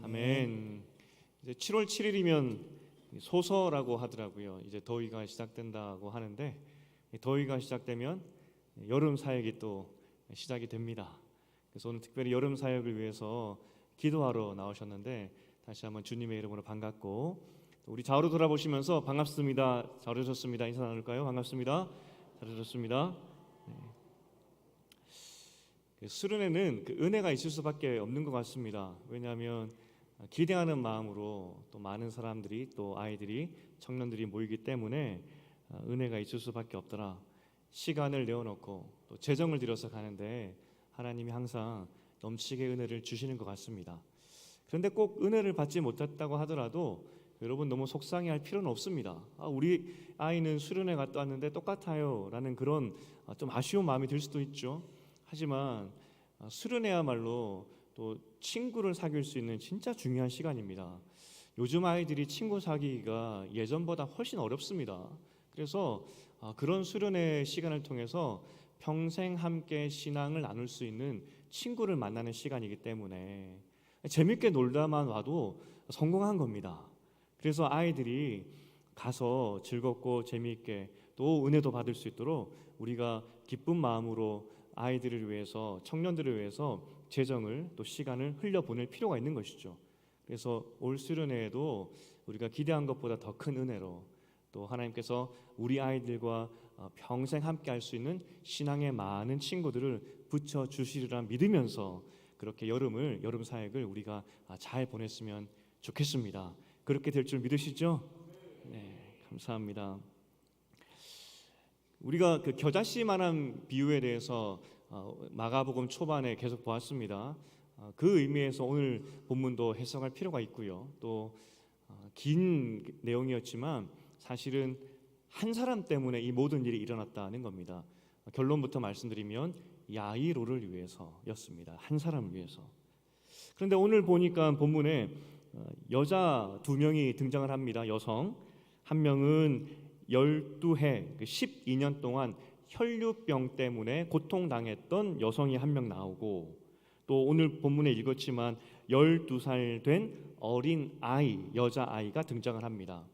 아멘. 이제 7월 7일이면 소서라고 하더라고요. 이제 더위가 시작된다고 하는데 더위가 시작되면 여름 사역이 또 시작이 됩니다. 그래서 오늘 특별히 여름 사역을 위해서 기도하러 나오셨는데 다시 한번 주님의 이름으로 반갑고 우리 좌우로 돌아보시면서 반갑습니다. 잘 오셨습니다. 인사 나눌까요? 반갑습니다. 잘 오셨습니다. 수련회는 은혜가 있을 수밖에 없는 것 같습니다. 왜냐하면 기대하는 마음으로 또 많은 사람들이 또 아이들이 청년들이 모이기 때문에 은혜가 있을 수밖에 없더라. 시간을 내어놓고 또 재정을 들여서 가는데 하나님이 항상 넘치게 은혜를 주시는 것 같습니다. 그런데 꼭 은혜를 받지 못했다고 하더라도 여러분 너무 속상해할 필요는 없습니다. 우리 아이는 수련회 갔다 왔는데 똑같아요 라는 그런 좀 아쉬운 마음이 들 수도 있죠. 하지만 수련회야말로 또 친구를 사귈 수 있는 진짜 중요한 시간입니다. 요즘 아이들이 친구 사귀기가 예전보다 훨씬 어렵습니다. 그래서 그런 수련회 시간을 통해서 평생 함께 신앙을 나눌 수 있는 친구를 만나는 시간이기 때문에 재밌게 놀다만 와도 성공한 겁니다. 그래서 아이들이 가서 즐겁고 재미있게 또 은혜도 받을 수 있도록 우리가 기쁜 마음으로 아이들을 위해서 청년들을 위해서 재정을 또 시간을 흘려보낼 필요가 있는 것이죠. 그래서 올 수련회에도 우리가 기대한 것보다 더 큰 은혜로 또 하나님께서 우리 아이들과 평생 함께 할 수 있는 신앙의 많은 친구들을 붙여주시리라 믿으면서 그렇게 여름 사역을 우리가 잘 보냈으면 좋겠습니다. 그렇게 될 줄 믿으시죠? 네, 감사합니다. 우리가 그 겨자씨만한 비유에 대해서 마가복음 초반에 계속 보았습니다. 그 의미에서 오늘 본문도 해석할 필요가 있고요. 또 긴 내용이었지만 사실은 한 사람 때문에 이 모든 일이 일어났다는 겁니다. 결론부터 말씀드리면 야이로를 위해서였습니다. 한 사람을 위해서. 그런데 오늘 보니까 본문에 여자 2명이 등장을 합니다. 여성 한 명은 12해 12년 동안 혈류병 때문에 고통당했던 여성이 한 명 나오고 또 오늘 본문에 읽었지만 12살 된 어린 아이, 여자아이가 등장을 합니다.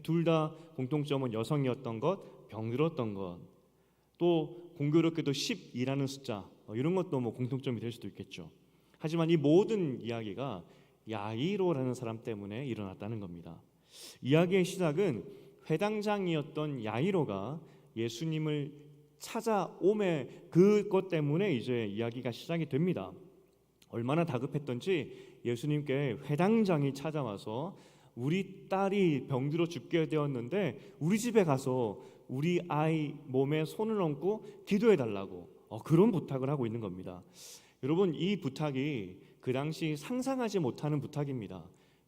둘 다 공통점은 여성이었던 것, 병들었던 것, 또 공교롭게도 12라는 숫자 이런 것도 공통점이 될 수도 있겠죠. 하지만 이 모든 이야기가 야이로라는 사람 때문에 일어났다는 겁니다. 이야기의 시작은 회당장이었던 야이로가 예수님을 찾아오매 그것 때문에 이제 이야기가 시작이 됩니다. 얼마나 다급했던지 예수님께 회당장이 찾아와서 우리 딸이 병들어 죽게 되었는데 우리 집에 가서 우리 아이 몸에 손을 얹고 기도해 달라고 그런 부탁을 하고 있는 겁니다. 여러분 이 부탁이 그 당시 상상하지 못하는 부탁입니다.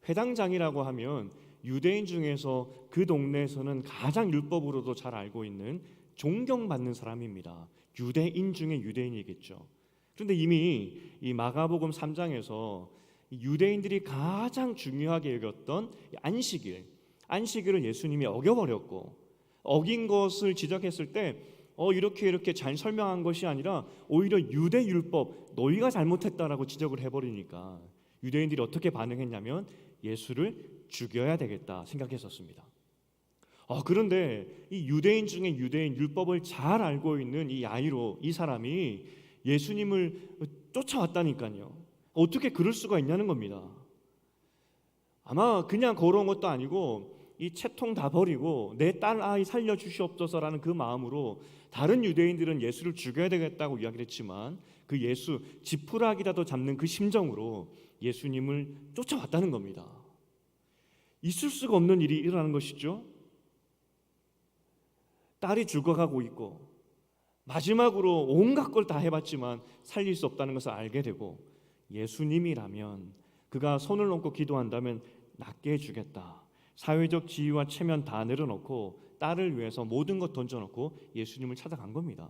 회당장이라고 하면 유대인 중에서 그 동네에서는 가장 율법으로도 잘 알고 있는 존경받는 사람입니다. 유대인 중에 유대인이겠죠. 그런데 이미 이 마가복음 3장에서 유대인들이 가장 중요하게 여겼던 안식일을 예수님이 어겨버렸고 어긴 것을 지적했을 때 이렇게 잘 설명한 것이 아니라 오히려 유대 율법 너희가 잘못했다라고 지적을 해버리니까 유대인들이 어떻게 반응했냐면 예수를 죽여야 되겠다 생각했었습니다. 그런데 이 유대인 중에 유대인 율법을 잘 알고 있는 이 야이로 이 사람이 예수님을 쫓아왔다니까요. 어떻게 그럴 수가 있냐는 겁니다. 아마 그냥 걸어온 것도 아니고 이 채통 다 버리고 내 딸 아이 살려주시옵소서라는 그 마음으로 다른 유대인들은 예수를 죽여야 되겠다고 이야기를 했지만 그 예수 지푸라기라도 잡는 그 심정으로 예수님을 쫓아왔다는 겁니다. 있을 수가 없는 일이 일어나는 것이죠. 딸이 죽어가고 있고 마지막으로 온갖 걸 다 해봤지만 살릴 수 없다는 것을 알게 되고 예수님이라면 그가 손을 얹고 기도한다면 낫게 해주겠다. 사회적 지위와 체면 다 내려놓고 딸을 위해서 모든 것 던져놓고 예수님을 찾아간 겁니다.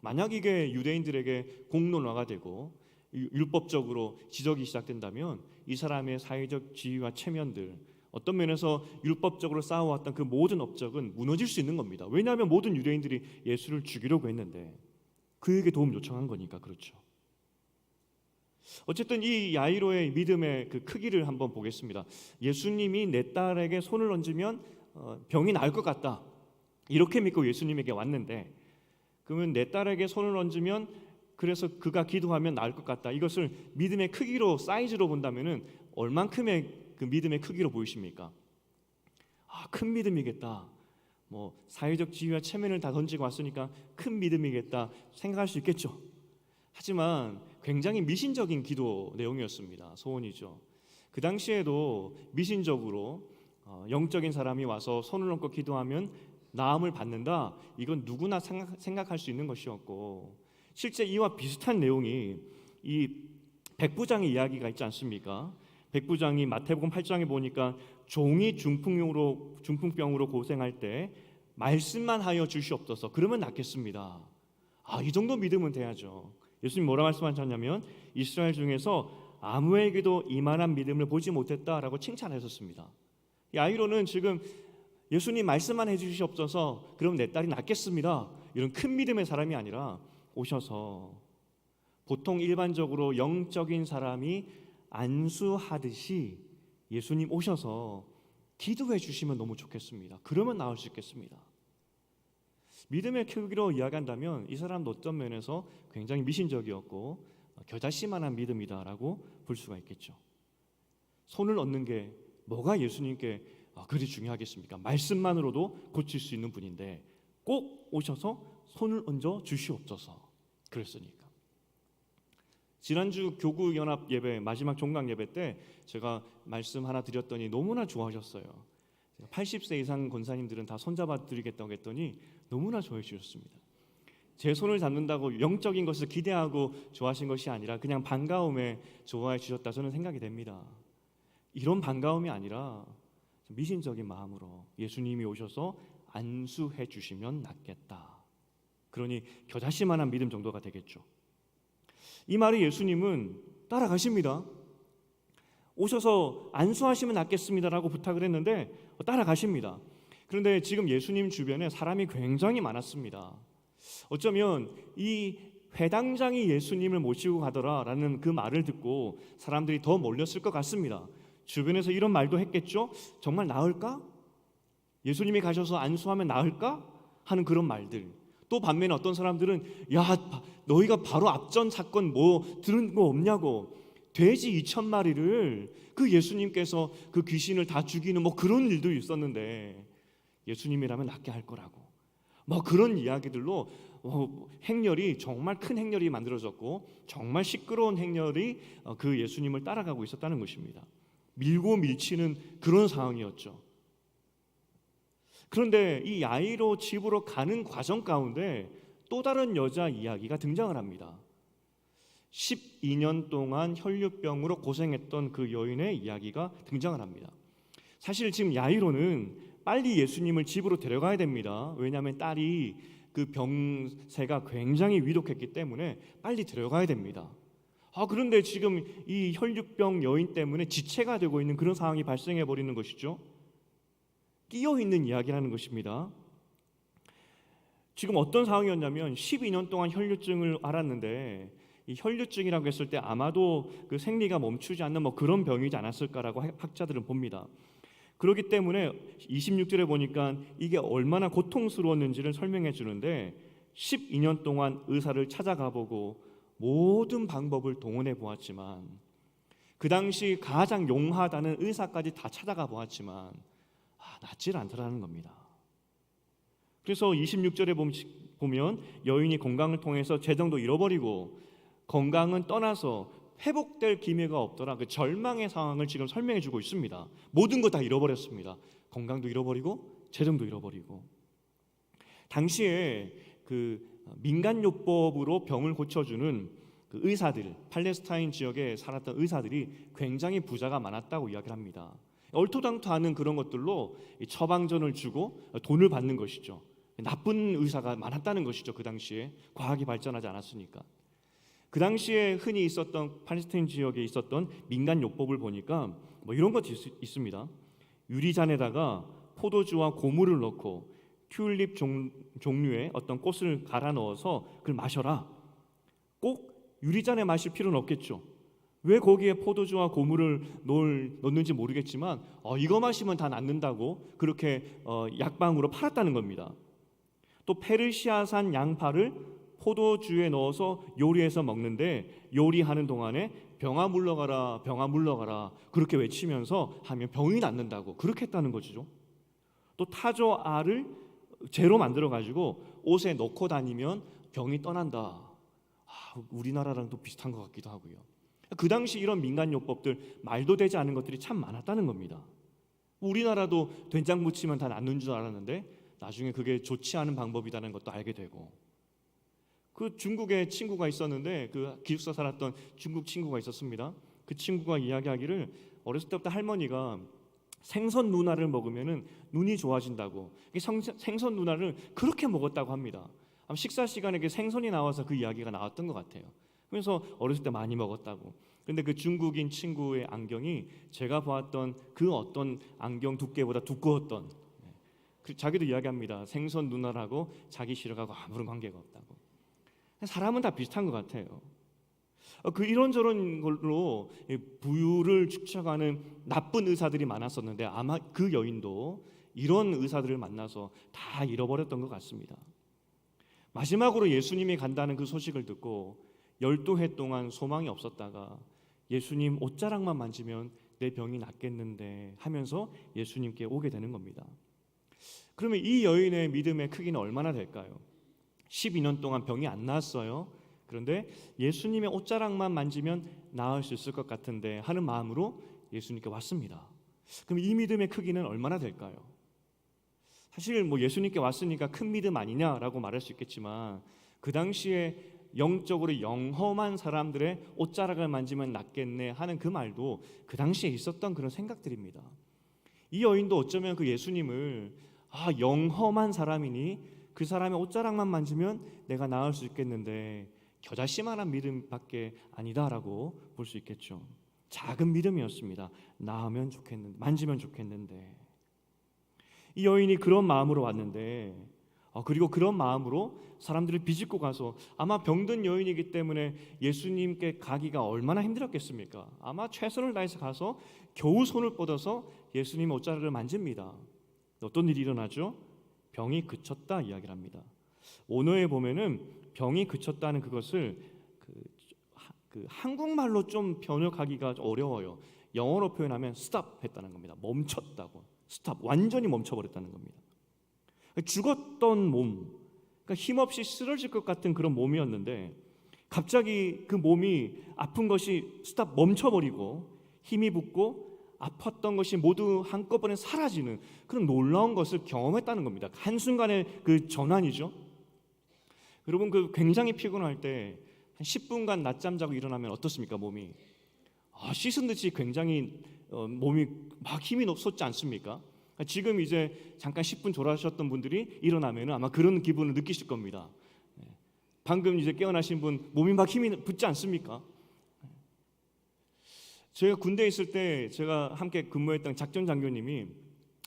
만약 이게 유대인들에게 공론화가 되고 율법적으로 지적이 시작된다면 이 사람의 사회적 지위와 체면들 어떤 면에서 율법적으로 쌓아왔던 그 모든 업적은 무너질 수 있는 겁니다. 왜냐하면 모든 유대인들이 예수를 죽이려고 했는데 그에게 도움 요청한 거니까 그렇죠. 어쨌든 이 야이로의 믿음의 그 크기를 한번 보겠습니다. 예수님이 내 딸에게 손을 얹으면 병이 나을 것 같다, 이렇게 믿고 예수님에게 왔는데, 그러면 내 딸에게 손을 얹으면 그래서 그가 기도하면 나을 것 같다, 이것을 믿음의 크기로, 사이즈로 본다면은 얼만큼의 그 믿음의 크기로 보이십니까? 큰 믿음이겠다, 뭐 사회적 지위와 체면을 다 던지고 왔으니까 큰 믿음이겠다 생각할 수 있겠죠. 하지만 굉장히 미신적인 기도 내용이었습니다. 소원이죠. 그 당시에도 미신적으로 영적인 사람이 와서 손을 얹고 기도하면 나음을 받는다, 이건 누구나 생각할 수 있는 것이었고, 실제 이와 비슷한 내용이 이 백부장의 이야기가 있지 않습니까? 백부장이 마태복음 8장에 보니까 종이 중풍병으로 고생할 때 말씀만 하여 주시옵소서, 그러면 낫겠습니다. 이 정도 믿음은 돼야죠. 예수님 뭐라 말씀하셨냐면 이스라엘 중에서 아무에게도 이만한 믿음을 보지 못했다라고 칭찬하셨습니다. 야이로는 지금 예수님 말씀만 해주시옵소서, 그럼 내 딸이 낫겠습니다, 이런 큰 믿음의 사람이 아니라 오셔서 보통 일반적으로 영적인 사람이 안수하듯이 예수님 오셔서 기도해 주시면 너무 좋겠습니다. 그러면 나을 수 있겠습니다. 믿음의 크기로 이야기한다면 이 사람도 어떤 면에서 굉장히 미신적이었고 겨자씨만한 믿음이다라고 볼 수가 있겠죠. 손을 얹는 게 뭐가 예수님께 그리 중요하겠습니까? 말씀만으로도 고칠 수 있는 분인데 꼭 오셔서 손을 얹어 주시옵소서 그랬으니까. 지난주 교구연합 예배 마지막 종강 예배 때 제가 말씀 하나 드렸더니 너무나 좋아하셨어요. 80세 이상 권사님들은 다 손잡아 드리겠다고 했더니 너무나 좋아해 주셨습니다. 제 손을 잡는다고 영적인 것을 기대하고 좋아하신 것이 아니라 그냥 반가움에 좋아해 주셨다 저는 생각이 됩니다. 이런 반가움이 아니라 미신적인 마음으로 예수님이 오셔서 안수해 주시면 낫겠다, 그러니 겨자씨만한 믿음 정도가 되겠죠. 이 말에 예수님은 따라가십니다. 오셔서 안수하시면 낫겠습니다라고 부탁을 했는데 따라가십니다. 그런데 지금 예수님 주변에 사람이 굉장히 많았습니다. 어쩌면 이 회당장이 예수님을 모시고 가더라라는 그 말을 듣고 사람들이 더 몰렸을 것 같습니다. 주변에서 이런 말도 했겠죠. 정말 나을까? 예수님이 가셔서 안수하면 나을까? 하는 그런 말들. 또 반면에 어떤 사람들은 너희가 바로 앞전 사건 뭐 들은 거 없냐고, 돼지 2,000마리를 그 예수님께서 그 귀신을 다 죽이는 뭐 그런 일도 있었는데 예수님이라면 낫게 할 거라고, 뭐 그런 이야기들로 행렬이, 정말 큰 행렬이 만들어졌고 정말 시끄러운 행렬이 그 예수님을 따라가고 있었다는 것입니다. 밀고 밀치는 그런 상황이었죠. 그런데 이 야이로 집으로 가는 과정 가운데 또 다른 여자 이야기가 등장을 합니다. 12년 동안 혈류병으로 고생했던 그 여인의 이야기가 등장을 합니다. 사실 지금 야이로는 빨리 예수님을 집으로 데려가야 됩니다. 왜냐하면 딸이 그 병세가 굉장히 위독했기 때문에 빨리 데려가야 됩니다. 그런데 지금 이 혈류병 여인 때문에 지체가 되고 있는 그런 상황이 발생해 버리는 것이죠. 끼어 있는 이야기라는 것입니다. 지금 어떤 상황이었냐면 12년 동안 혈류증을 앓았는데 이 혈류증이라고 했을 때 아마도 그 생리가 멈추지 않는 뭐 그런 병이지 않았을까라고 학자들은 봅니다. 그렇기 때문에 26절에 보니까 이게 얼마나 고통스러웠는지를 설명해 주는데 12년 동안 의사를 찾아가 보고 모든 방법을 동원해 보았지만, 그 당시 가장 용하다는 의사까지 다 찾아가 보았지만 낫질 않더라는 겁니다. 그래서 26절에 보면 여인이 건강을 통해서 재정도 잃어버리고 건강은 떠나서 회복될 기미가 없더라, 그 절망의 상황을 지금 설명해 주고 있습니다. 모든 거 다 잃어버렸습니다. 건강도 잃어버리고 재정도 잃어버리고. 당시에 그 민간요법으로 병을 고쳐주는 그 의사들, 팔레스타인 지역에 살았던 의사들이 굉장히 부자가 많았다고 이야기를 합니다. 얼토당토하는 그런 것들로 처방전을 주고 돈을 받는 것이죠. 나쁜 의사가 많았다는 것이죠. 그 당시에 과학이 발전하지 않았으니까. 그 당시에 흔히 있었던 팔레스타인 지역에 있었던 민간요법을 보니까 뭐 이런 것도 있습니다. 유리잔에다가 포도주와 고물을 넣고 튤립 종류의 어떤 꽃을 갈아 넣어서 그걸 마셔라. 꼭 유리잔에 마실 필요는 없겠죠. 왜 거기에 포도주와 고물을 넣는지 모르겠지만 이거 마시면 다 낫는다고 그렇게 약방으로 팔았다는 겁니다. 또 페르시아산 양파를 포도주에 넣어서 요리해서 먹는데 요리하는 동안에 병아 물러가라 병아 물러가라 그렇게 외치면서 하면 병이 낫는다고 그렇게 했다는 거죠. 또 타조 알을 재로 만들어 가지고 옷에 넣고 다니면 병이 떠난다. 우리나라랑 또 비슷한 것 같기도 하고요. 그 당시 이런 민간요법들 말도 되지 않은 것들이 참 많았다는 겁니다. 우리나라도 된장 무치면 다 낫는 줄 알았는데 나중에 그게 좋지 않은 방법이라는 것도 알게 되고, 그 중국에 친구가 있었는데 그 기숙사 살았던 중국 친구가 있었습니다. 그 친구가 이야기하기를 어렸을 때부터 할머니가 생선 누나를 먹으면은 눈이 좋아진다고 생선 누나를 그렇게 먹었다고 합니다. 아마 식사 시간에 그 생선이 나와서 그 이야기가 나왔던 것 같아요. 그래서 어렸을 때 많이 먹었다고. 근데 그 중국인 친구의 안경이 제가 보았던 그 어떤 안경 두께보다 두꺼웠던, 자기도 이야기합니다. 생선 누나라고 자기 시력하고 아무런 관계가 없다고. 사람은 다 비슷한 것 같아요. 그 이런저런 걸로 부유를 축적하는 나쁜 의사들이 많았었는데 아마 그 여인도 이런 의사들을 만나서 다 잃어버렸던 것 같습니다. 마지막으로 예수님이 간다는 그 소식을 듣고 12해 동안 소망이 없었다가 예수님 옷자락만 만지면 내 병이 낫겠는데 하면서 예수님께 오게 되는 겁니다. 그러면 이 여인의 믿음의 크기는 얼마나 될까요? 12년 동안 병이 안 나았어요. 그런데 예수님의 옷자락만 만지면 나을 수 있을 것 같은데 하는 마음으로 예수님께 왔습니다. 그럼 이 믿음의 크기는 얼마나 될까요? 사실 예수님께 왔으니까 큰 믿음 아니냐라고 말할 수 있겠지만 그 당시에 영적으로 영험한 사람들의 옷자락을 만지면 낫겠네 하는 그 말도 그 당시에 있었던 그런 생각들입니다. 이 여인도 어쩌면 그 예수님을 영험한 사람이니 그 사람의 옷자락만 만지면 내가 나을 수 있겠는데 겨자씨만한 믿음밖에 아니다라고 볼 수 있겠죠. 작은 믿음이었습니다. 나으면 좋겠는데, 만지면 좋겠는데. 이 여인이 그런 마음으로 왔는데 그리고 그런 마음으로 사람들을 비집고 가서 아마 병든 여인이기 때문에 예수님께 가기가 얼마나 힘들었겠습니까? 아마 최선을 다해서 가서 겨우 손을 뻗어서 예수님의 옷자락을 만집니다. 어떤 일이 일어나죠? 병이 그쳤다 이야기를 합니다. 원어에 보면은 병이 그쳤다는 그것을 한국말로 좀 번역하기가 어려워요. 영어로 표현하면 stop 했다는 겁니다. 멈췄다고. stop, 완전히 멈춰버렸다는 겁니다. 죽었던 몸, 그러니까 힘없이 쓰러질 것 같은 그런 몸이었는데 갑자기 그 몸이 아픈 것이 stop, 멈춰버리고 힘이 붙고 아팠던 것이 모두 한꺼번에 사라지는 그런 놀라운 것을 경험했다는 겁니다. 한순간의 그 전환이죠. 여러분 굉장히 피곤할 때 한 10분간 낮잠 자고 일어나면 어떻습니까? 몸이 씻은 듯이 굉장히 몸이 막 힘이 솟지 않습니까? 지금 이제 잠깐 10분 졸아하셨던 분들이 일어나면 아마 그런 기분을 느끼실 겁니다. 방금 이제 깨어나신 분 몸이 막 힘이 붙지 않습니까? 제가 군대에 있을 때 제가 함께 근무했던 작전 장교님이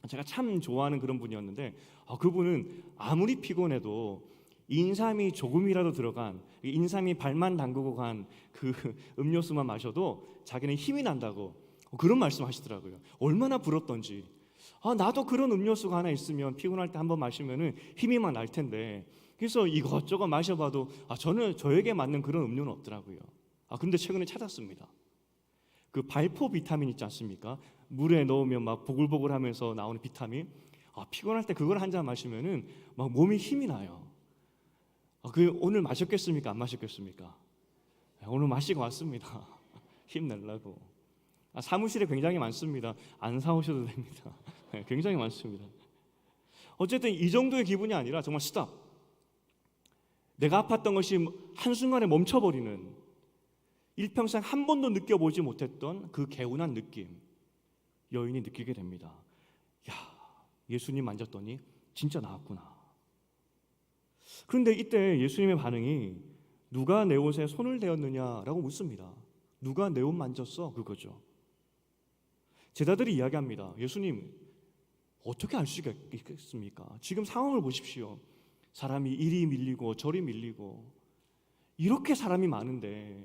제가 참 좋아하는 그런 분이었는데 그분은 아무리 피곤해도 인삼이 조금이라도 들어간 인삼이 발만 담그고 간 그 음료수만 마셔도 자기는 힘이 난다고 그런 말씀하시더라고요. 얼마나 부럽던지. 나도 그런 음료수가 하나 있으면 피곤할 때 한번 마시면은 힘이 막 날 텐데. 그래서 이것저것 마셔봐도 저에게 맞는 그런 음료는 없더라고요. 근데 최근에 찾았습니다. 그 발포 비타민 있지 않습니까? 물에 넣으면 막 보글보글하면서 나오는 비타민. 피곤할 때 그걸 한 잔 마시면은 막 몸이 힘이 나요. 오늘 마셨겠습니까? 안 마셨겠습니까? 오늘 마시고 왔습니다. 힘내려고. 사무실에 굉장히 많습니다. 안 사오셔도 됩니다. 굉장히 많습니다. 어쨌든 이 정도의 기분이 아니라 정말 스탑. 내가 아팠던 것이 한순간에 멈춰버리는, 일평생 한 번도 느껴보지 못했던 그 개운한 느낌, 여인이 느끼게 됩니다. 예수님 만졌더니 진짜 나았구나. 그런데 이때 예수님의 반응이 누가 내 옷에 손을 대었느냐라고 묻습니다. 누가 내 옷 만졌어? 그거죠. 제자들이 이야기합니다. 예수님, 어떻게 알 수 있겠습니까? 지금 상황을 보십시오. 사람이 이리 밀리고 저리 밀리고 이렇게 사람이 많은데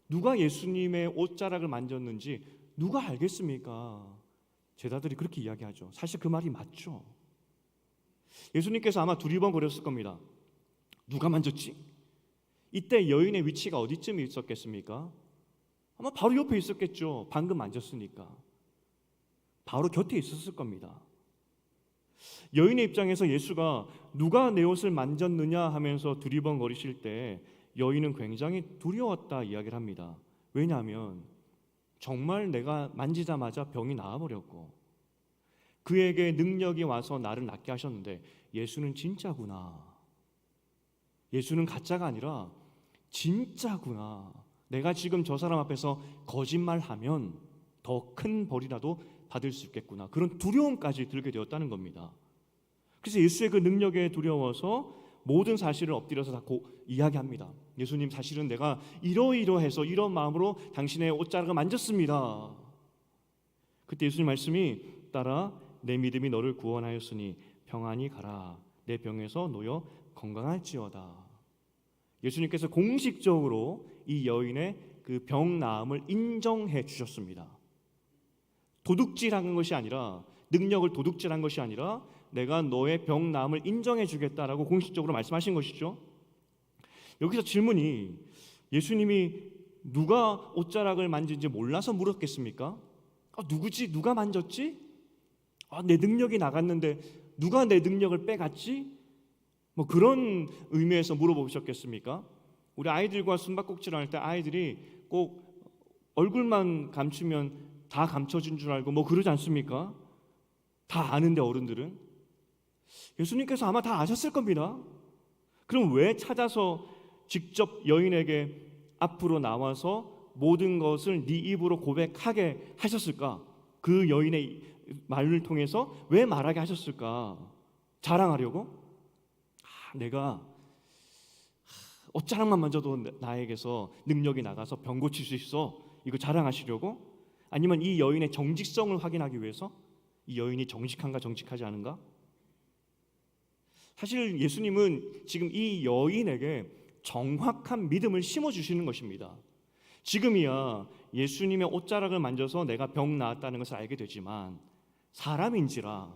누가 예수님의 옷자락을 만졌는지 누가 알겠습니까? 제자들이 그렇게 이야기하죠. 사실 그 말이 맞죠. 예수님께서 아마 두리번거렸을 겁니다. 누가 만졌지? 이때 여인의 위치가 어디쯤에 있었겠습니까? 아마 바로 옆에 있었겠죠. 방금 만졌으니까. 바로 곁에 있었을 겁니다. 여인의 입장에서 예수가 누가 내 옷을 만졌느냐 하면서 두리번거리실 때 여인은 굉장히 두려웠다 이야기를 합니다. 왜냐하면 정말 내가 만지자마자 병이 나아버렸고 그에게 능력이 와서 나를 낫게 하셨는데 예수는 진짜구나. 예수는 가짜가 아니라 진짜구나. 내가 지금 저 사람 앞에서 거짓말하면 더 큰 벌이라도 받을 수 있겠구나. 그런 두려움까지 들게 되었다는 겁니다. 그래서 예수의 그 능력에 두려워서 모든 사실을 엎드려서 다 이야기합니다. 예수님, 사실은 내가 이러이러해서 이런 마음으로 당신의 옷자락을 만졌습니다. 그때 예수님 말씀이 따라 내 믿음이 너를 구원하였으니 평안히 가라. 내 병에서 놓여 건강할지어다. 예수님께서 공식적으로 이 여인의 그 병 나음을 인정해 주셨습니다. 도둑질하는 것이 아니라, 능력을 도둑질한 것이 아니라 내가 너의 병 나음을 인정해 주겠다라고 공식적으로 말씀하신 것이죠. 여기서 질문이, 예수님이 누가 옷자락을 만진지 몰라서 물었겠습니까? 누구지? 누가 만졌지? 내 능력이 나갔는데 누가 내 능력을 빼갔지? 뭐 그런 의미에서 물어보셨겠습니까? 우리 아이들과 숨바꼭질을 할 때 아이들이 꼭 얼굴만 감추면 다 감춰진 줄 알고 뭐 그러지 않습니까? 다 아는데 어른들은. 예수님께서 아마 다 아셨을 겁니다. 그럼 왜 찾아서 직접 여인에게 앞으로 나와서 모든 것을 네 입으로 고백하게 하셨을까? 그 여인의 말을 통해서 왜 말하게 하셨을까? 자랑하려고? 내가 옷자락만 만져도 나에게서 능력이 나가서 병 고칠 수 있어. 이거 자랑하시려고? 아니면 이 여인의 정직성을 확인하기 위해서? 이 여인이 정직한가 정직하지 않은가? 사실 예수님은 지금 이 여인에게 정확한 믿음을 심어주시는 것입니다. 지금이야 예수님의 옷자락을 만져서 내가 병 나았다는 것을 알게 되지만 사람인지라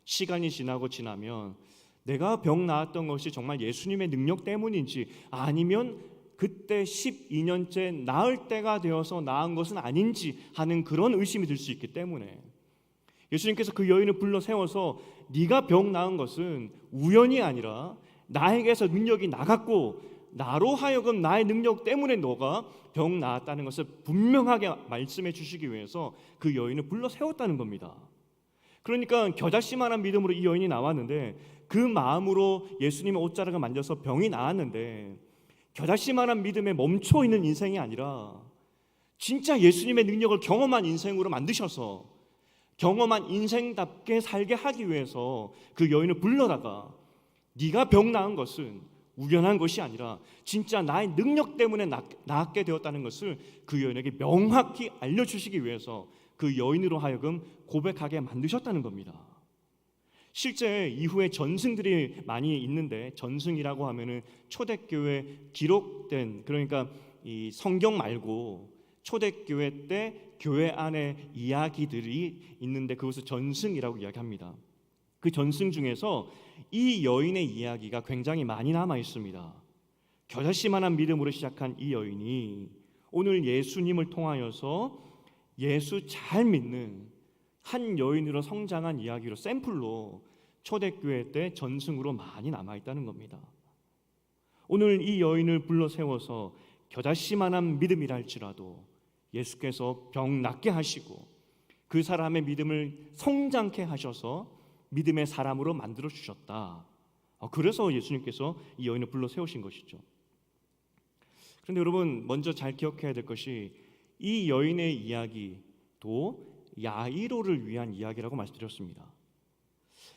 시간이 지나면 내가 병 나았던 것이 정말 예수님의 능력 때문인지 아니면 그때 12년째 나을 때가 되어서 나은 것은 아닌지 하는 그런 의심이 들 수 있기 때문에 예수님께서 그 여인을 불러 세워서 네가 병 나은 것은 우연이 아니라 나에게서 능력이 나갔고 나로 하여금 나의 능력 때문에 너가 병 나았다는 것을 분명하게 말씀해 주시기 위해서 그 여인을 불러 세웠다는 겁니다. 그러니까 겨자씨만한 믿음으로 이 여인이 나왔는데 그 마음으로 예수님의 옷자락을 만져서 병이 나았는데 겨자씨만한 믿음에 멈춰 있는 인생이 아니라 진짜 예수님의 능력을 경험한 인생으로 만드셔서 경험한 인생답게 살게 하기 위해서 그 여인을 불러다가 네가 병 나은 것은 우연한 것이 아니라 진짜 나의 능력 때문에 낫게 되었다는 것을 그 여인에게 명확히 알려주시기 위해서 그 여인으로 하여금 고백하게 만드셨다는 겁니다. 실제 이후에 전승들이 많이 있는데 전승이라고 하면은 초대교회 기록된, 그러니까 이 성경 말고 초대교회 때 교회 안에 이야기들이 있는데 그것을 전승이라고 이야기합니다. 그 전승 중에서 이 여인의 이야기가 굉장히 많이 남아 있습니다. 겨자씨만한 믿음으로 시작한 이 여인이 오늘 예수님을 통하여서 예수 잘 믿는 한 여인으로 성장한 이야기로 샘플로 초대교회 때 전승으로 많이 남아있다는 겁니다. 오늘 이 여인을 불러 세워서 겨자씨만한 믿음이라 할지라도 예수께서 병 낫게 하시고 그 사람의 믿음을 성장케 하셔서 믿음의 사람으로 만들어 주셨다. 그래서 예수님께서 이 여인을 불러 세우신 것이죠. 그런데 여러분 먼저 잘 기억해야 될 것이 이 여인의 이야기도 야이로를 위한 이야기라고 말씀드렸습니다.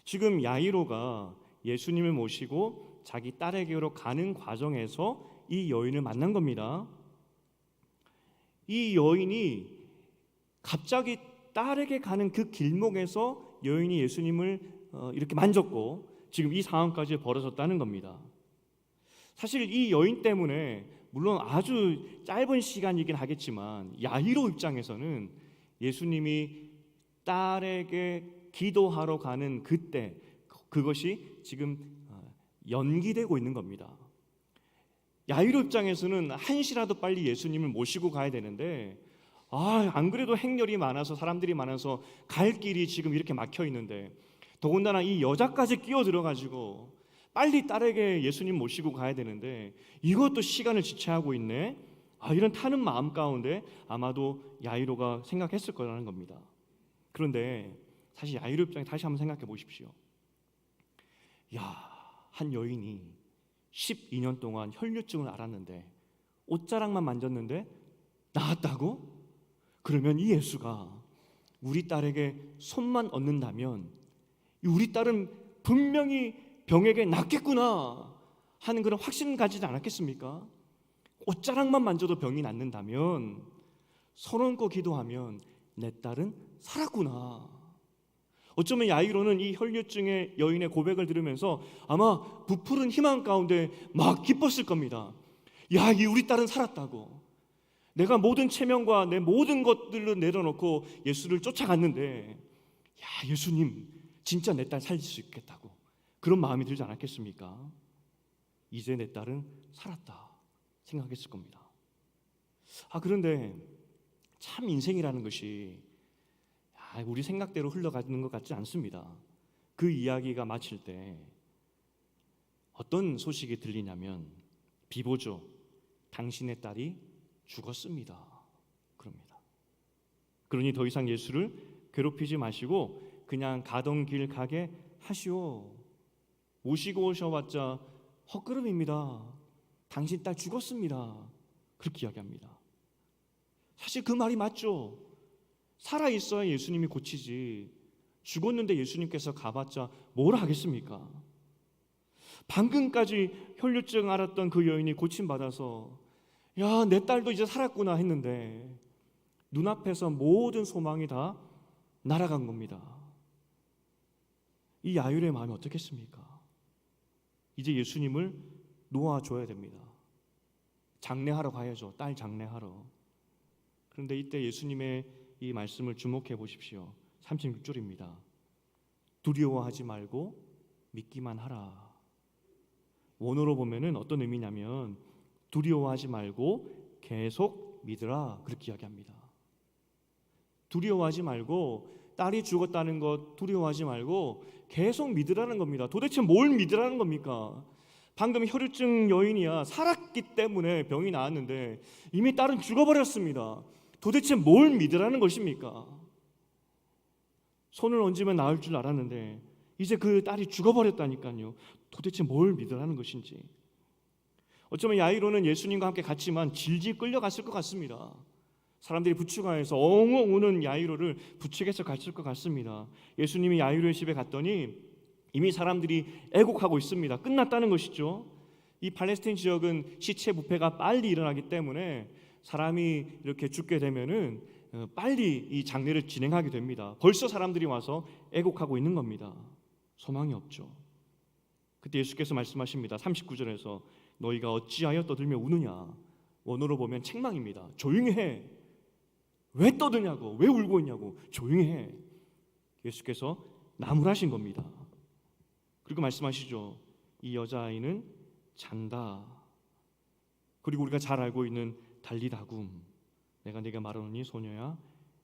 지금 야이로가 예수님을 모시고 자기 딸에게로 가는 과정에서 이 여인을 만난 겁니다. 이 여인이 갑자기 딸에게 가는 그 길목에서 여인이 예수님을 이렇게 만졌고 지금 이 상황까지 벌어졌다는 겁니다. 사실 이 여인 때문에 물론 아주 짧은 시간이긴 하겠지만 야이로 입장에서는 예수님이 딸에게 기도하러 가는 그때 그것이 지금 연기되고 있는 겁니다. 야이로 입장에서는 한시라도 빨리 예수님을 모시고 가야 되는데 안 그래도 행렬이 많아서 사람들이 많아서 갈 길이 지금 이렇게 막혀 있는데 더군다나 이 여자까지 끼어들어 가지고 빨리 딸에게 예수님 모시고 가야 되는데 이것도 시간을 지체하고 있네. 이런 타는 마음 가운데 아마도 야이로가 생각했을 거라는 겁니다. 그런데 사실 야이로 입장에 다시 한번 생각해 보십시오. 한 여인이 12년 동안 혈류증을 앓았는데 옷자락만 만졌는데 나았다고? 그러면 이 예수가 우리 딸에게 손만 얹는다면 우리 딸은 분명히 병에게 낫겠구나 하는 그런 확신을 가지지 않았겠습니까? 옷자락만 만져도 병이 낫는다면 손 얹고 기도하면 내 딸은 살았구나. 어쩌면 야이로는 이 혈류증의 여인의 고백을 들으면서 아마 부풀은 희망 가운데 막 기뻤을 겁니다. 이 우리 딸은 살았다고. 내가 모든 체면과 내 모든 것들을 내려놓고 예수를 쫓아갔는데 예수님 진짜 내 딸 살릴 수 있겠다고 그런 마음이 들지 않았겠습니까? 이제 내 딸은 살았다 생각했을 겁니다. 그런데 참 인생이라는 것이 우리 생각대로 흘러가는 것 같지 않습니다. 그 이야기가 마칠 때 어떤 소식이 들리냐면 비보죠. 당신의 딸이 죽었습니다. 그럽니다. 그러니 더 이상 예수를 괴롭히지 마시고 그냥 가던 길 가게 하시오. 모시고 오셔봤자 헛걸음입니다. 당신 딸 죽었습니다. 그렇게 이야기합니다. 사실 그 말이 맞죠. 살아있어야 예수님이 고치지 죽었는데 예수님께서 가봤자 뭘 하겠습니까? 방금까지 혈류증 앓았던 그 여인이 고침받아서 내 딸도 이제 살았구나 했는데 눈앞에서 모든 소망이 다 날아간 겁니다. 이 야율의 마음이 어떻겠습니까? 이제 예수님을 놓아줘야 됩니다. 장례하러 가야죠. 딸 장례하러. 그런데 이때 예수님의 이 말씀을 주목해 보십시오. 36절입니다. 두려워하지 말고 믿기만 하라. 원어로 보면은 어떤 의미냐면 두려워하지 말고 계속 믿으라 그렇게 이야기합니다. 두려워하지 말고 딸이 죽었다는 것 두려워하지 말고 계속 믿으라는 겁니다. 도대체 뭘 믿으라는 겁니까? 방금 혈류증 여인이야 살았기 때문에 병이 나았는데 이미 딸은 죽어버렸습니다. 도대체 뭘 믿으라는 것입니까? 손을 얹으면 나을 줄 알았는데 이제 그 딸이 죽어버렸다니까요. 도대체 뭘 믿으라는 것인지. 어쩌면 야이로는 예수님과 함께 갔지만 질질 끌려갔을 것 같습니다. 사람들이 부추가해서 엉엉 우는 야이로를 부축해서 갔을 것 같습니다. 예수님이 야이로의 집에 갔더니 이미 사람들이 애곡하고 있습니다. 끝났다는 것이죠. 이 팔레스타인 지역은 시체 부패가 빨리 일어나기 때문에 사람이 이렇게 죽게 되면은 빨리 이 장례를 진행하게 됩니다. 벌써 사람들이 와서 애곡하고 있는 겁니다. 소망이 없죠. 그때 예수께서 말씀하십니다. 39절에서 너희가 어찌하여 떠들며 우느냐. 원어로 보면 책망입니다. 조용히 해. 왜 떠드냐고, 왜 울고 있냐고, 조용히 해. 예수께서 나무라신 겁니다. 그리고 말씀하시죠. 이 여자아이는 잔다. 그리고 우리가 잘 알고 있는 달리다굼, 내가 네게 말하노니 소녀야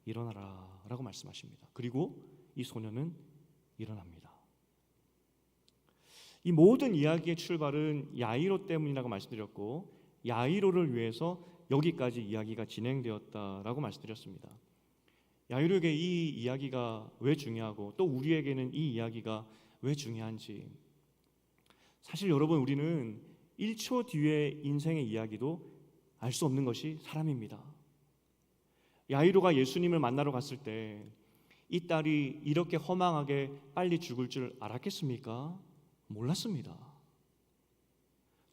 일어나라 라고 말씀하십니다. 그리고 이 소녀는 일어납니다. 이 모든 이야기의 출발은 야이로 때문이라고 말씀드렸고 야이로를 위해서 여기까지 이야기가 진행되었다라고 말씀드렸습니다. 야이로에게 이 이야기가 왜 중요하고 또 우리에게는 이 이야기가 왜 중요한지, 사실 여러분 우리는 1초 뒤의 인생의 이야기도 알 수 없는 것이 사람입니다. 야이로가 예수님을 만나러 갔을 때 이 딸이 이렇게 허망하게 빨리 죽을 줄 알았겠습니까? 몰랐습니다.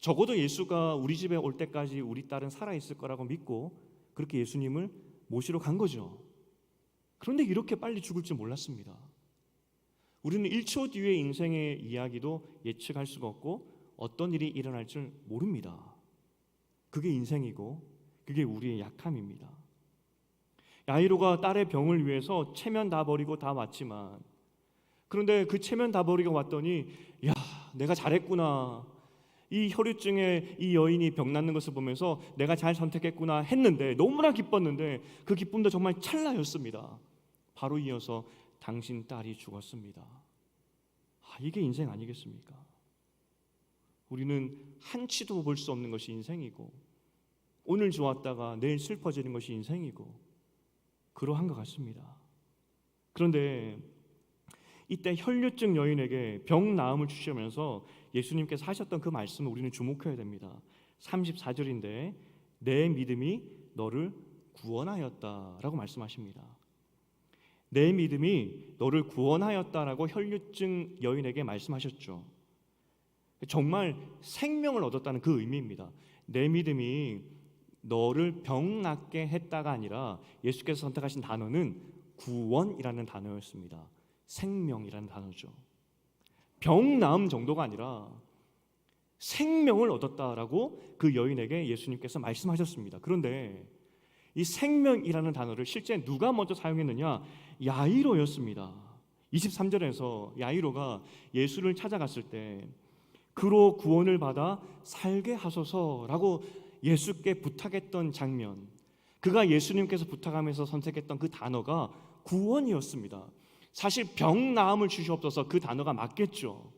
적어도 예수가 우리 집에 올 때까지 우리 딸은 살아있을 거라고 믿고 그렇게 예수님을 모시러 간 거죠. 그런데 이렇게 빨리 죽을 줄 몰랐습니다. 우리는 1초 뒤의 인생의 이야기도 예측할 수가 없고 어떤 일이 일어날 줄 모릅니다. 그게 인생이고 그게 우리의 약함입니다. 야이로가 딸의 병을 위해서 체면 다 버리고 다 왔지만, 그런데 그 체면 다 버리고 왔더니 야, 내가 잘했구나, 이 혈류증의 이 여인이 병 낫는 것을 보면서 내가 잘 선택했구나 했는데, 너무나 기뻤는데 그 기쁨도 정말 찰나였습니다. 바로 이어서 당신 딸이 죽었습니다. 이게 인생 아니겠습니까? 우리는 한치도 볼 수 없는 것이 인생이고, 오늘 좋았다가 내일 슬퍼지는 것이 인생이고, 그러한 것 같습니다. 그런데 이때 혈류증 여인에게 병 나음을 주시면서 예수님께서 하셨던 그 말씀을 우리는 주목해야 됩니다. 34절인데 내 믿음이 너를 구원하였다라고 말씀하십니다. 내 믿음이 너를 구원하였다라고 혈류증 여인에게 말씀하셨죠. 정말 생명을 얻었다는 그 의미입니다. 내 믿음이 너를 병 낫게 했다가 아니라 예수께서 선택하신 단어는 구원이라는 단어였습니다. 생명이라는 단어죠. 병 나음 정도가 아니라 생명을 얻었다라고 그 여인에게 예수님께서 말씀하셨습니다. 그런데 이 생명이라는 단어를 실제 누가 먼저 사용했느냐? 야이로였습니다. 23절에서 야이로가 예수를 찾아갔을 때 그로 구원을 받아 살게 하소서라고 예수께 부탁했던 장면, 그가 예수님께서 부탁하면서 선택했던 그 단어가 구원이었습니다. 사실 병 나음을 주시옵소서, 그 단어가 맞겠죠.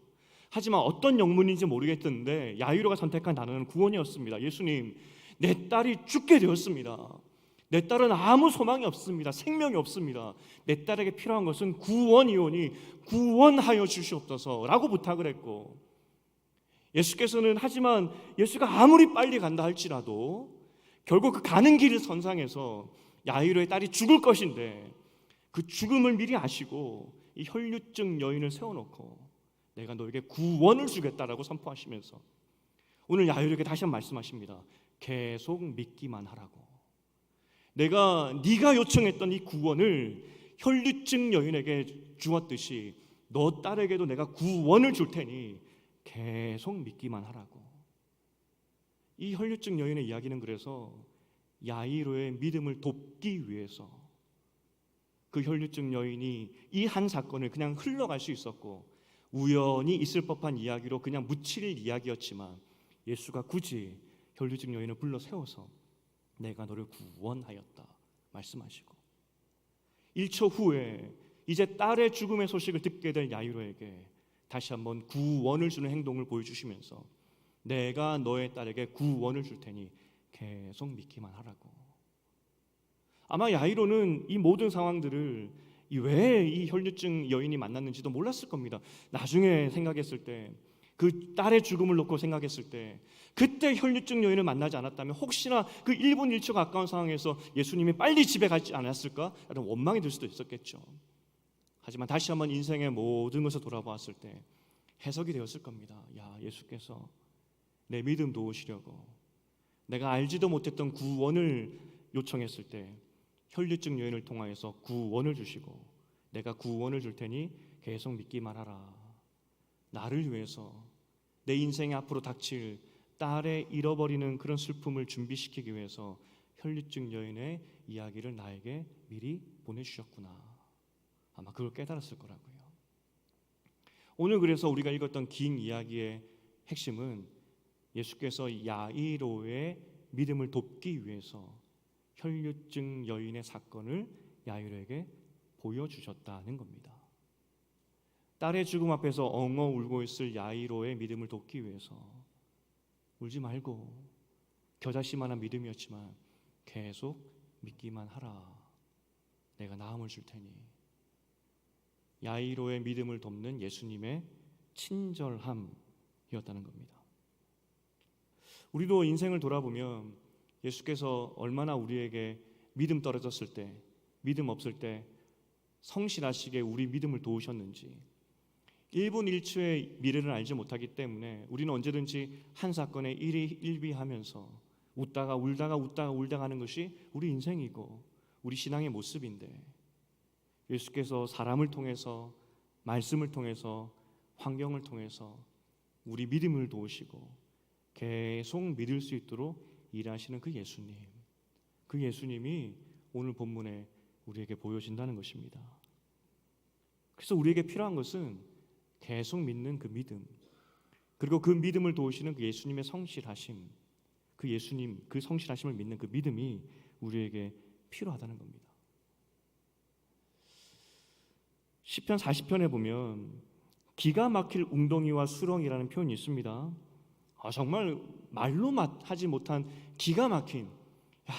하지만 어떤 영문인지 모르겠던데 야이로가 선택한 단어는 구원이었습니다. 예수님, 내 딸이 죽게 되었습니다. 내 딸은 아무 소망이 없습니다. 생명이 없습니다. 내 딸에게 필요한 것은 구원이오니 구원하여 주시옵소서라고 부탁을 했고, 예수께서는 하지만 예수가 아무리 빨리 간다 할지라도 결국 그 가는 길 선상에서 야이로의 딸이 죽을 것인데 그 죽음을 미리 아시고 이 혈류증 여인을 세워놓고 내가 너에게 구원을 주겠다라고 선포하시면서 오늘 야이로에게 다시 한번 말씀하십니다. 계속 믿기만 하라고. 네가 요청했던 이 구원을 혈류증 여인에게 주었듯이 너 딸에게도 내가 구원을 줄 테니 계속 믿기만 하라고. 이 혈류증 여인의 이야기는 그래서 야이로의 믿음을 돕기 위해서 그 혈류증 여인이 이 한 사건을 그냥 흘러갈 수 있었고 우연히 있을 법한 이야기로 그냥 묻힐 이야기였지만 예수가 굳이 혈류증 여인을 불러 세워서 내가 너를 구원하였다 말씀하시고 1초 후에 이제 딸의 죽음의 소식을 듣게 될 야이로에게 다시 한번 구원을 주는 행동을 보여주시면서 내가 너의 딸에게 구원을 줄 테니 계속 믿기만 하라고. 아마 야이로는 이 모든 상황들을 왜 이 혈류증 여인이 만났는지도 몰랐을 겁니다. 나중에 생각했을 때, 그 딸의 죽음을 놓고 생각했을 때, 그때 혈류증 여인을 만나지 않았다면 혹시나 그 1분 1초 가까운 상황에서 예수님이 빨리 집에 가지 않았을까? 라는 원망이 들 수도 있었겠죠. 하지만 다시 한번 인생의 모든 것을 돌아보았을 때 해석이 되었을 겁니다. 야, 예수께서 내 믿음 도우시려고 내가 알지도 못했던 구원을 요청했을 때 혈류증 여인을 통하여서 구원을 주시고 내가 구원을 줄 테니 계속 믿기만 하라. 나를 위해서 내 인생에 앞으로 닥칠 딸의 잃어버리는 그런 슬픔을 준비시키기 위해서 혈류증 여인의 이야기를 나에게 미리 보내주셨구나. 아마 그걸 깨달았을 거라고요. 오늘 그래서 우리가 읽었던 긴 이야기의 핵심은 예수께서 야이로의 믿음을 돕기 위해서 혈류증 여인의 사건을 야이로에게 보여주셨다는 겁니다. 딸의 죽음 앞에서 엉엉 울고 있을 야이로의 믿음을 돕기 위해서 울지 말고 겨자씨만한 믿음이었지만 계속 믿기만 하라. 내가 나음을 줄 테니. 야이로의 믿음을 돕는 예수님의 친절함이었다는 겁니다. 우리도 인생을 돌아보면 예수께서 얼마나 우리에게 믿음 떨어졌을 때, 믿음 없을 때 성실하시게 우리 믿음을 도우셨는지, 1분 1초의 미래를 알지 못하기 때문에 우리는 언제든지 한 사건에 일비하면서 웃다가 울다가 하는 것이 우리 인생이고 우리 신앙의 모습인데, 예수께서 사람을 통해서, 말씀을 통해서, 환경을 통해서 우리 믿음을 도우시고 계속 믿을 수 있도록 일하시는 그 예수님이 오늘 본문에 우리에게 보여진다는 것입니다. 그래서 우리에게 필요한 것은 계속 믿는 그 믿음, 그리고 그 믿음을 도우시는 그 예수님의 성실하심, 그 성실하심을 믿는 그 믿음이 우리에게 필요하다는 겁니다. 시편 40편에 보면 기가 막힐 웅덩이와 수렁이라는 표현이 있습니다. 정말 말로 하지 못한 기가 막힌,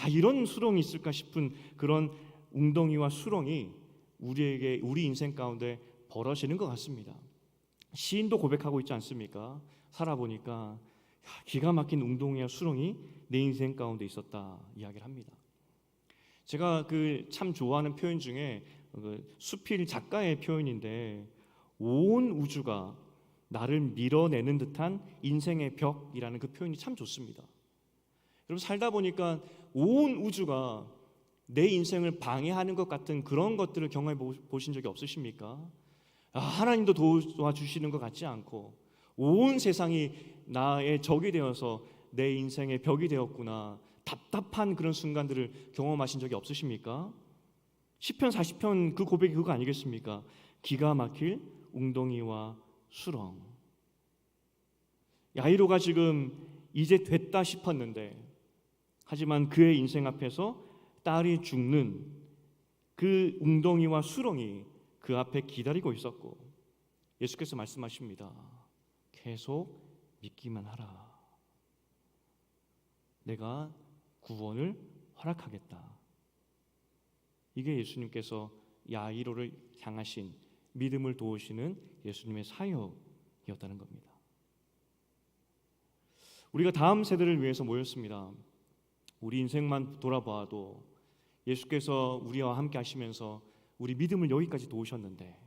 이런 수렁이 있을까 싶은 그런 웅덩이와 수렁이 우리 인생 가운데 벌어지는 것 같습니다. 시인도 고백하고 있지 않습니까? 살아보니까 기가 막힌 웅덩이와 수렁이 내 인생 가운데 있었다 이야기를 합니다. 제가 참 좋아하는 표현 중에 수필 작가의 표현인데, 온 우주가 나를 밀어내는 듯한 인생의 벽이라는 그 표현이 참 좋습니다. 여러분, 살다 보니까 온 우주가 내 인생을 방해하는 것 같은 그런 것들을 경험해 보신 적이 없으십니까? 하나님도 도와주시는 것 같지 않고 온 세상이 나의 적이 되어서 내 인생의 벽이 되었구나, 답답한 그런 순간들을 경험하신 적이 없으십니까? 시편 40편 그 고백이 그거 아니겠습니까? 기가 막힐 웅덩이와 수렁. 야이로가 지금 이제 됐다 싶었는데, 하지만 그의 인생 앞에서 딸이 죽는 그 웅덩이와 수렁이 그 앞에 기다리고 있었고, 예수께서 말씀하십니다. 계속 믿기만 하라. 내가 구원을 허락하겠다. 이게 예수님께서 야이로를 향하신 믿음을 도우시는 예수님의 사역이었다는 겁니다. 우리가 다음 세대를 위해서 모였습니다. 우리 인생만 돌아봐도 예수께서 우리와 함께 하시면서 우리 믿음을 여기까지 도우셨는데,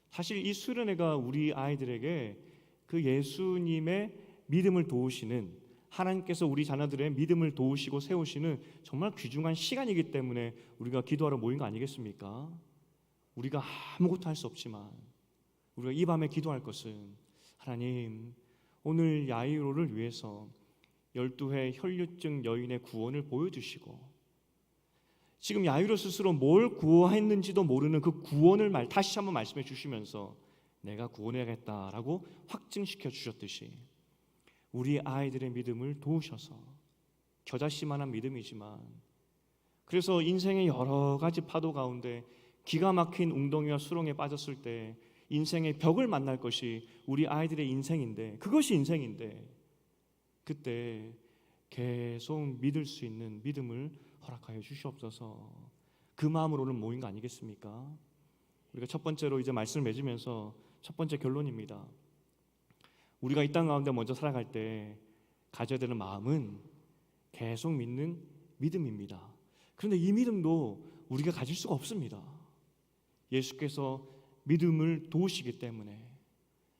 사실 이 수련회가 우리 아이들에게 그 예수님의 믿음을 도우시는, 하나님께서 우리 자녀들의 믿음을 도우시고 세우시는 정말 귀중한 시간이기 때문에 우리가 기도하러 모인 거 아니겠습니까? 우리가 아무것도 할 수 없지만 우리가 이 밤에 기도할 것은, 하나님, 오늘 야이로를 위해서 12회 혈류증 여인의 구원을 보여주시고, 지금 야이로 스스로 뭘 구원했는지도 모르는 그 구원을 다시 한번 말씀해 주시면서 내가 구원해야겠다라고 확증시켜 주셨듯이 우리 아이들의 믿음을 도우셔서, 겨자씨만한 믿음이지만, 그래서 인생의 여러 가지 파도 가운데 기가 막힌 웅덩이와 수렁에 빠졌을 때 인생의 벽을 만날 것이 우리 아이들의 인생인데, 그것이 인생인데, 그때 계속 믿을 수 있는 믿음을 허락하여 주시옵소서. 그 마음으로 오늘 모인 거 아니겠습니까? 우리가 첫 번째로 이제 말씀을 맺으면서 첫 번째 결론입니다. 우리가 이 땅 가운데 먼저 살아갈 때 가져야 되는 마음은 계속 믿는 믿음입니다. 그런데 이 믿음도 우리가 가질 수가 없습니다. 예수께서 믿음을 도우시기 때문에,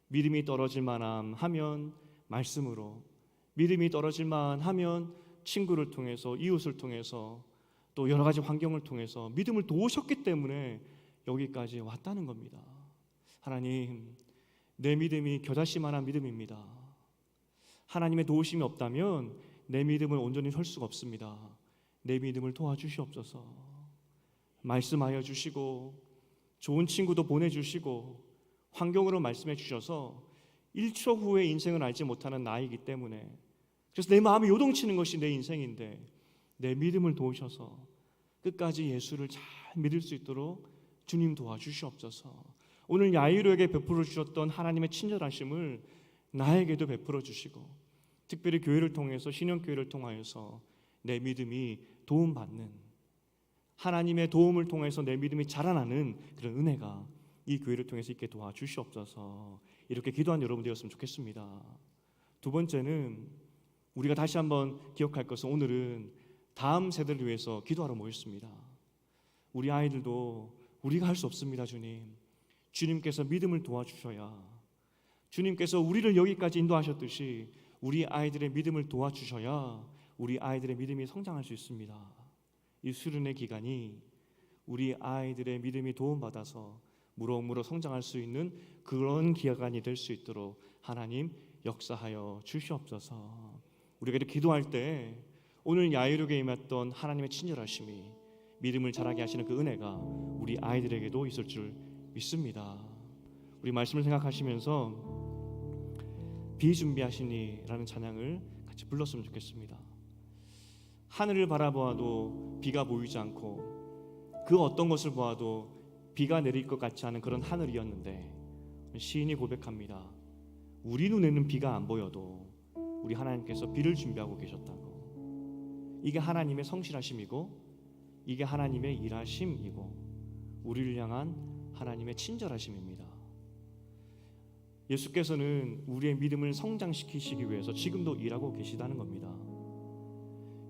믿음이 떨어질 만함 하면 말씀으로, 믿음이 떨어질 만하면 친구를 통해서, 이웃을 통해서, 또 여러 가지 환경을 통해서 믿음을 도우셨기 때문에 여기까지 왔다는 겁니다. 하나님, 내 믿음이 겨자씨만한 믿음입니다. 하나님의 도우심이 없다면 내 믿음을 온전히 설 수가 없습니다. 내 믿음을 도와주시옵소서. 말씀하여 주시고 좋은 친구도 보내주시고 환경으로 말씀해 주셔서 1초 후에 인생을 알지 못하는 나이기 때문에, 그래서 내 마음이 요동치는 것이 내 인생인데 내 믿음을 도우셔서 끝까지 예수를 잘 믿을 수 있도록 주님 도와주시옵소서. 오늘 야이로에게 베풀어 주셨던 하나님의 친절하심을 나에게도 베풀어 주시고, 특별히 교회를 통해서, 신영교회를 통하여서 내 믿음이 도움받는, 하나님의 도움을 통해서 내 믿음이 자라나는 그런 은혜가 이 교회를 통해서 있게 도와주시옵소서. 이렇게 기도한 여러분 되었으면 좋겠습니다. 두 번째는 우리가 다시 한번 기억할 것은, 오늘은 다음 세대를 위해서 기도하러 모였습니다. 우리 아이들도 우리가 할 수 없습니다. 주님께서 믿음을 도와주셔야, 주님께서 우리를 여기까지 인도하셨듯이 우리 아이들의 믿음을 도와주셔야 우리 아이들의 믿음이 성장할 수 있습니다. 이 수련의 기간이 우리 아이들의 믿음이 도움받아서 무럭무럭 성장할 수 있는 그런 기간이 될 수 있도록 하나님 역사하여 주시옵소서. 우리가 이렇게 기도할 때 오늘 야이룩에 임했던 하나님의 친절하심이 믿음을 자라게 하시는 그 은혜가 우리 아이들에게도 있을 줄 믿습니다. 우리 말씀을 생각하시면서 비준비하시니라는 찬양을 같이 불렀으면 좋겠습니다. 하늘을 바라보아도 비가 보이지 않고 그 어떤 것을 보아도 비가 내릴 것 같지 않은 그런 하늘이었는데 시인이 고백합니다. 우리 눈에는 비가 안 보여도 우리 하나님께서 비를 준비하고 계셨다고. 이게 하나님의 성실하심이고 이게 하나님의 일하심이고 우리를 향한 하나님의 친절하심입니다. 예수께서는 우리의 믿음을 성장시키시기 위해서 지금도 일하고 계시다는 겁니다.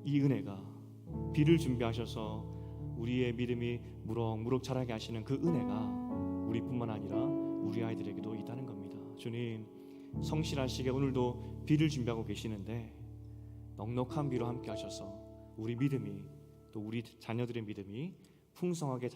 이 은혜가 비를 준비하셔서 우리의 믿음이 무럭무럭 자라게 하시는 그 은혜가 우리뿐만 아니라 우리 아이들에게도 있다는 겁니다. 주님, 성실하시게 오늘도 비를 준비하고 계시는데 넉넉한 비로 함께 하셔서 우리 믿음이 또 우리 자녀들의 믿음이 풍성하게 자라